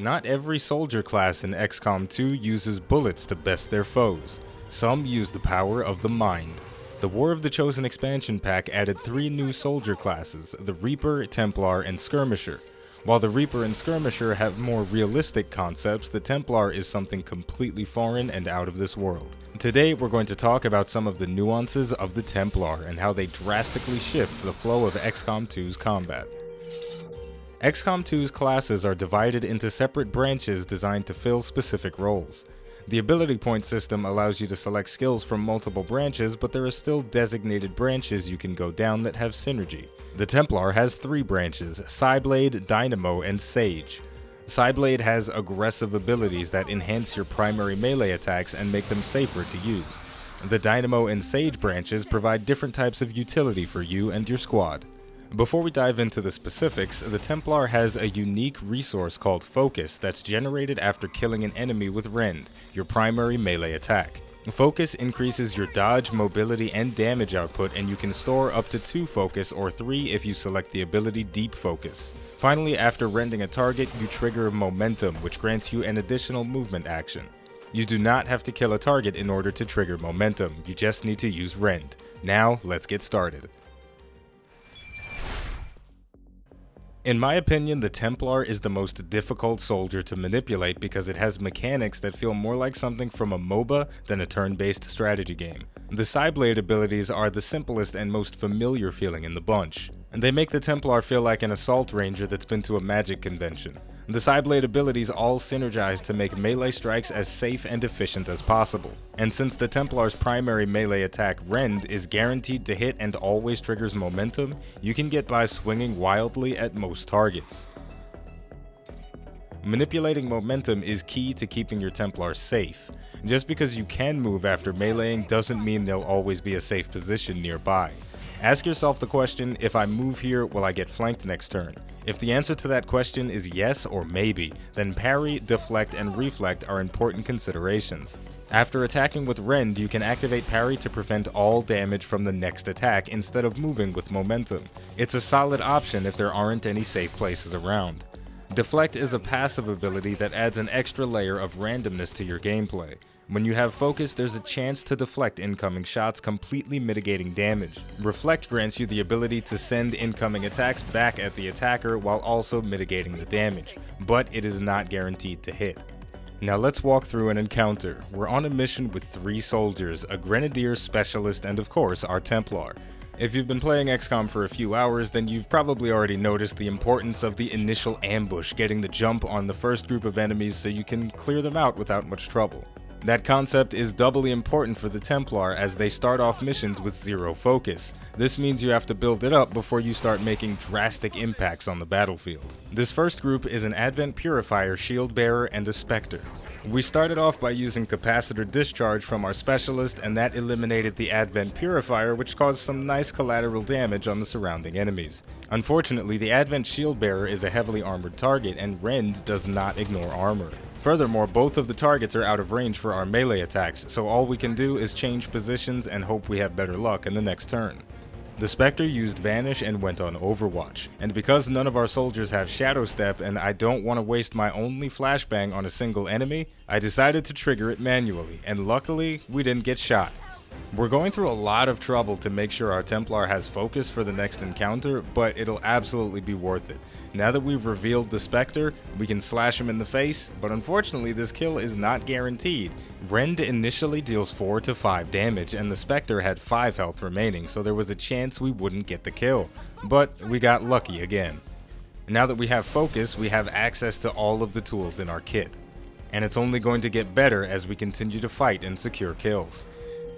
Not every soldier class in XCOM 2 uses bullets to best their foes. Some use the power of the mind. The War of the Chosen expansion pack added 3 new soldier classes, the Reaper, Templar, and Skirmisher. While the Reaper and Skirmisher have more realistic concepts, the Templar is something completely foreign and out of this world. Today we're going to talk about some of the nuances of the Templar and how they drastically shift the flow of XCOM 2's combat. XCOM 2's classes are divided into separate branches designed to fill specific roles. The ability point system allows you to select skills from multiple branches, but there are still designated branches you can go down that have synergy. The Templar has 3 branches, Psyblade, Dynamo, and Sage. Psyblade has aggressive abilities that enhance your primary melee attacks and make them safer to use. The Dynamo and Sage branches provide different types of utility for you and your squad. Before we dive into the specifics, the Templar has a unique resource called Focus that's generated after killing an enemy with Rend, your primary melee attack. Focus increases your dodge, mobility, and damage output, and you can store up to 2 Focus or 3 if you select the ability Deep Focus. Finally, after rending a target, you trigger Momentum, which grants you an additional movement action. You do not have to kill a target in order to trigger Momentum, you just need to use Rend. Now, let's get started. In my opinion, the Templar is the most difficult soldier to manipulate because it has mechanics that feel more like something from a MOBA than a turn-based strategy game. The Psyblade abilities are the simplest and most familiar feeling in the bunch, and they make the Templar feel like an assault ranger that's been to a magic convention. The Psyblade abilities all synergize to make melee strikes as safe and efficient as possible. And since the Templar's primary melee attack, Rend, is guaranteed to hit and always triggers Momentum, you can get by swinging wildly at most targets. Manipulating Momentum is key to keeping your Templar safe. Just because you can move after meleeing doesn't mean there'll always be a safe position nearby. Ask yourself the question, if I move here, will I get flanked next turn? If the answer to that question is yes or maybe, then Parry, Deflect, and Reflect are important considerations. After attacking with Rend, you can activate Parry to prevent all damage from the next attack instead of moving with Momentum. It's a solid option if there aren't any safe places around. Deflect is a passive ability that adds an extra layer of randomness to your gameplay. When you have Focus, there's a chance to deflect incoming shots, completely mitigating damage. Reflect grants you the ability to send incoming attacks back at the attacker while also mitigating the damage, but it is not guaranteed to hit. Now let's walk through an encounter. We're on a mission with 3 soldiers, a Grenadier, Specialist, and of course our Templar. If you've been playing XCOM for a few hours, then you've probably already noticed the importance of the initial ambush, getting the jump on the first group of enemies so you can clear them out without much trouble. That concept is doubly important for the Templar as they start off missions with 0 focus. This means you have to build it up before you start making drastic impacts on the battlefield. This first group is an Advent Purifier, Shield Bearer, and a Spectre. We started off by using Capacitor Discharge from our Specialist, and that eliminated the Advent Purifier, which caused some nice collateral damage on the surrounding enemies. Unfortunately, the Advent Shield Bearer is a heavily armored target, and Rend does not ignore armor. Furthermore, both of the targets are out of range for our melee attacks, so all we can do is change positions and hope we have better luck in the next turn. The Spectre used Vanish and went on Overwatch, and because none of our soldiers have Shadow Step and I don't want to waste my only flashbang on a single enemy, I decided to trigger it manually, and luckily, we didn't get shot. We're going through a lot of trouble to make sure our Templar has Focus for the next encounter, but it'll absolutely be worth it. Now that we've revealed the Spectre, we can slash him in the face, but unfortunately this kill is not guaranteed. Rend initially deals 4 to 5 damage, and the Spectre had 5 health remaining, so there was a chance we wouldn't get the kill. But we got lucky again. Now that we have Focus, we have access to all of the tools in our kit. And it's only going to get better as we continue to fight and secure kills.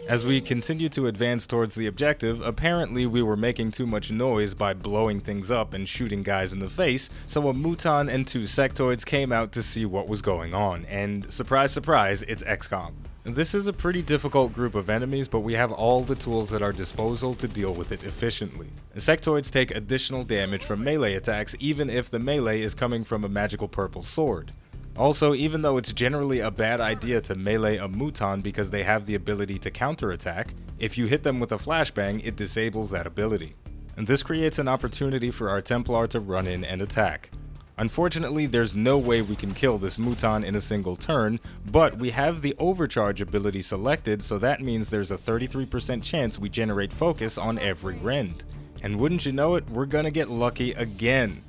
As we continue to advance towards the objective, apparently we were making too much noise by blowing things up and shooting guys in the face, so a Muton and 2 Sectoids came out to see what was going on, and surprise surprise, it's XCOM. This is a pretty difficult group of enemies, but we have all the tools at our disposal to deal with it efficiently. Sectoids take additional damage from melee attacks even if the melee is coming from a magical purple sword. Also, even though it's generally a bad idea to melee a Muton because they have the ability to counterattack, if you hit them with a flashbang, it disables that ability. And this creates an opportunity for our Templar to run in and attack. Unfortunately, there's no way we can kill this Muton in a single turn, but we have the overcharge ability selected, so that means there's a 33% chance we generate focus on every rend. And wouldn't you know it, we're gonna get lucky again.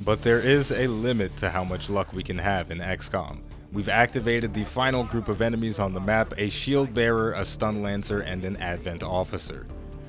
But there is a limit to how much luck we can have in Xcom. We've activated the final group of enemies on the map, a shield bearer, a stun lancer, and an advent officer.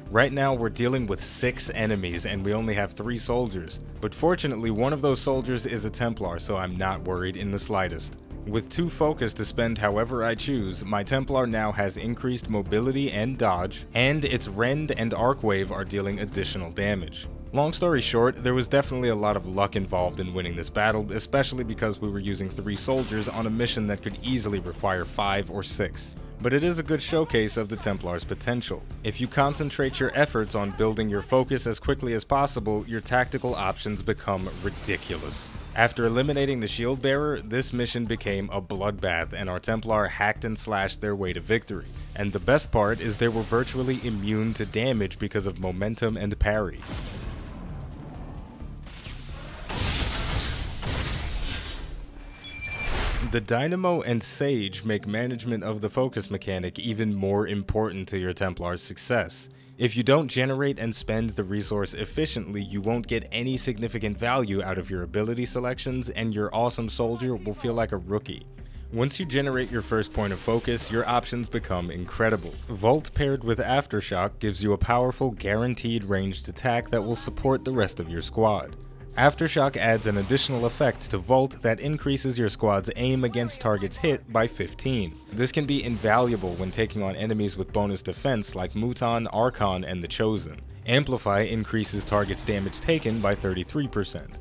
Right now we're dealing with 6 enemies and we only have 3 soldiers, but fortunately one of those soldiers is a Templar, so I'm not worried in the slightest. With 2 focus to spend however I choose, my Templar now has increased mobility and dodge, and its rend and arc wave are dealing additional damage. Long story short, there was definitely a lot of luck involved in winning this battle, especially because we were using 3 soldiers on a mission that could easily require 5 or 6. But it is a good showcase of the Templar's potential. If you concentrate your efforts on building your focus as quickly as possible, your tactical options become ridiculous. After eliminating the shield bearer, this mission became a bloodbath and our Templar hacked and slashed their way to victory. And the best part is they were virtually immune to damage because of momentum and parry. The Dynamo and Sage make management of the focus mechanic even more important to your Templar's success. If you don't generate and spend the resource efficiently, you won't get any significant value out of your ability selections, and your awesome soldier will feel like a rookie. Once you generate your first point of focus, your options become incredible. Volt paired with Aftershock gives you a powerful, guaranteed ranged attack that will support the rest of your squad. Aftershock adds an additional effect to Volt that increases your squad's aim against targets hit by 15. This can be invaluable when taking on enemies with bonus defense like Muton, Archon, and the Chosen. Amplify increases targets' damage taken by 33%.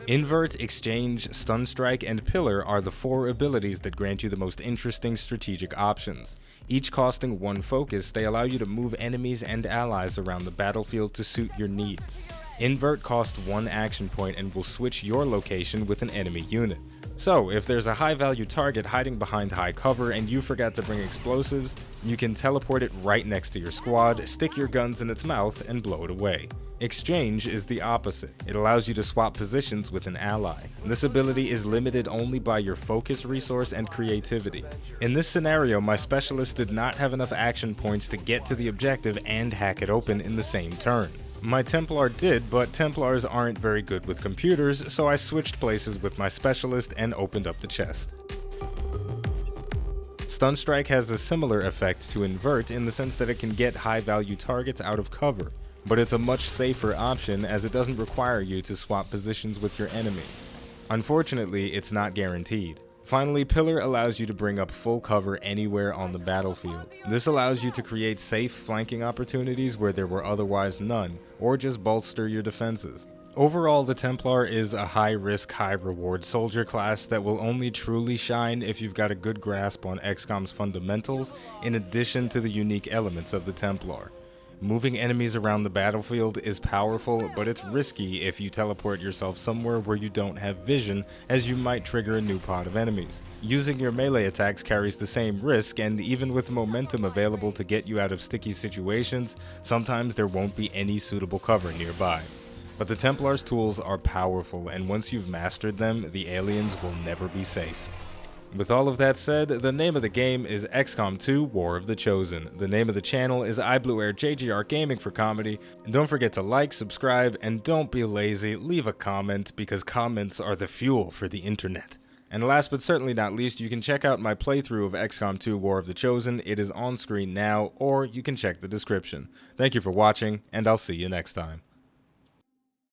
Invert, Exchange, Stun Strike, and Pillar are the 4 abilities that grant you the most interesting strategic options. Each costing 1 focus, they allow you to move enemies and allies around the battlefield to suit your needs. Invert costs 1 action point and will switch your location with an enemy unit. So, if there's a high value target hiding behind high cover and you forgot to bring explosives, you can teleport it right next to your squad, stick your guns in its mouth, and blow it away. Exchange is the opposite. It allows you to swap positions with an ally. This ability is limited only by your focus resource and creativity. In this scenario, my specialist did not have enough action points to get to the objective and hack it open in the same turn. My Templar did, but Templars aren't very good with computers, so I switched places with my specialist and opened up the chest. Stun Strike has a similar effect to Invert in the sense that it can get high value targets out of cover, but it's a much safer option as it doesn't require you to swap positions with your enemy. Unfortunately, it's not guaranteed. Finally, Pillar allows you to bring up full cover anywhere on the battlefield. This allows you to create safe flanking opportunities where there were otherwise none, or just bolster your defenses. Overall, the Templar is a high-risk, high-reward soldier class that will only truly shine if you've got a good grasp on Xcom's fundamentals, in addition to the unique elements of the Templar. Moving enemies around the battlefield is powerful, but it's risky if you teleport yourself somewhere where you don't have vision, as you might trigger a new pod of enemies. Using your melee attacks carries the same risk, and even with momentum available to get you out of sticky situations, sometimes there won't be any suitable cover nearby. But the Templar's tools are powerful, and once you've mastered them, the aliens will never be safe. With all of that said, the name of the game is XCOM 2 War of the Chosen. The name of the channel is iBluairJgR Gaming for Comedy. And don't forget to like, subscribe, and don't be lazy, leave a comment, because comments are the fuel for the internet. And last but certainly not least, you can check out my playthrough of XCOM 2 War of the Chosen. It is on screen now, or you can check the description. Thank you for watching, and I'll see you next time.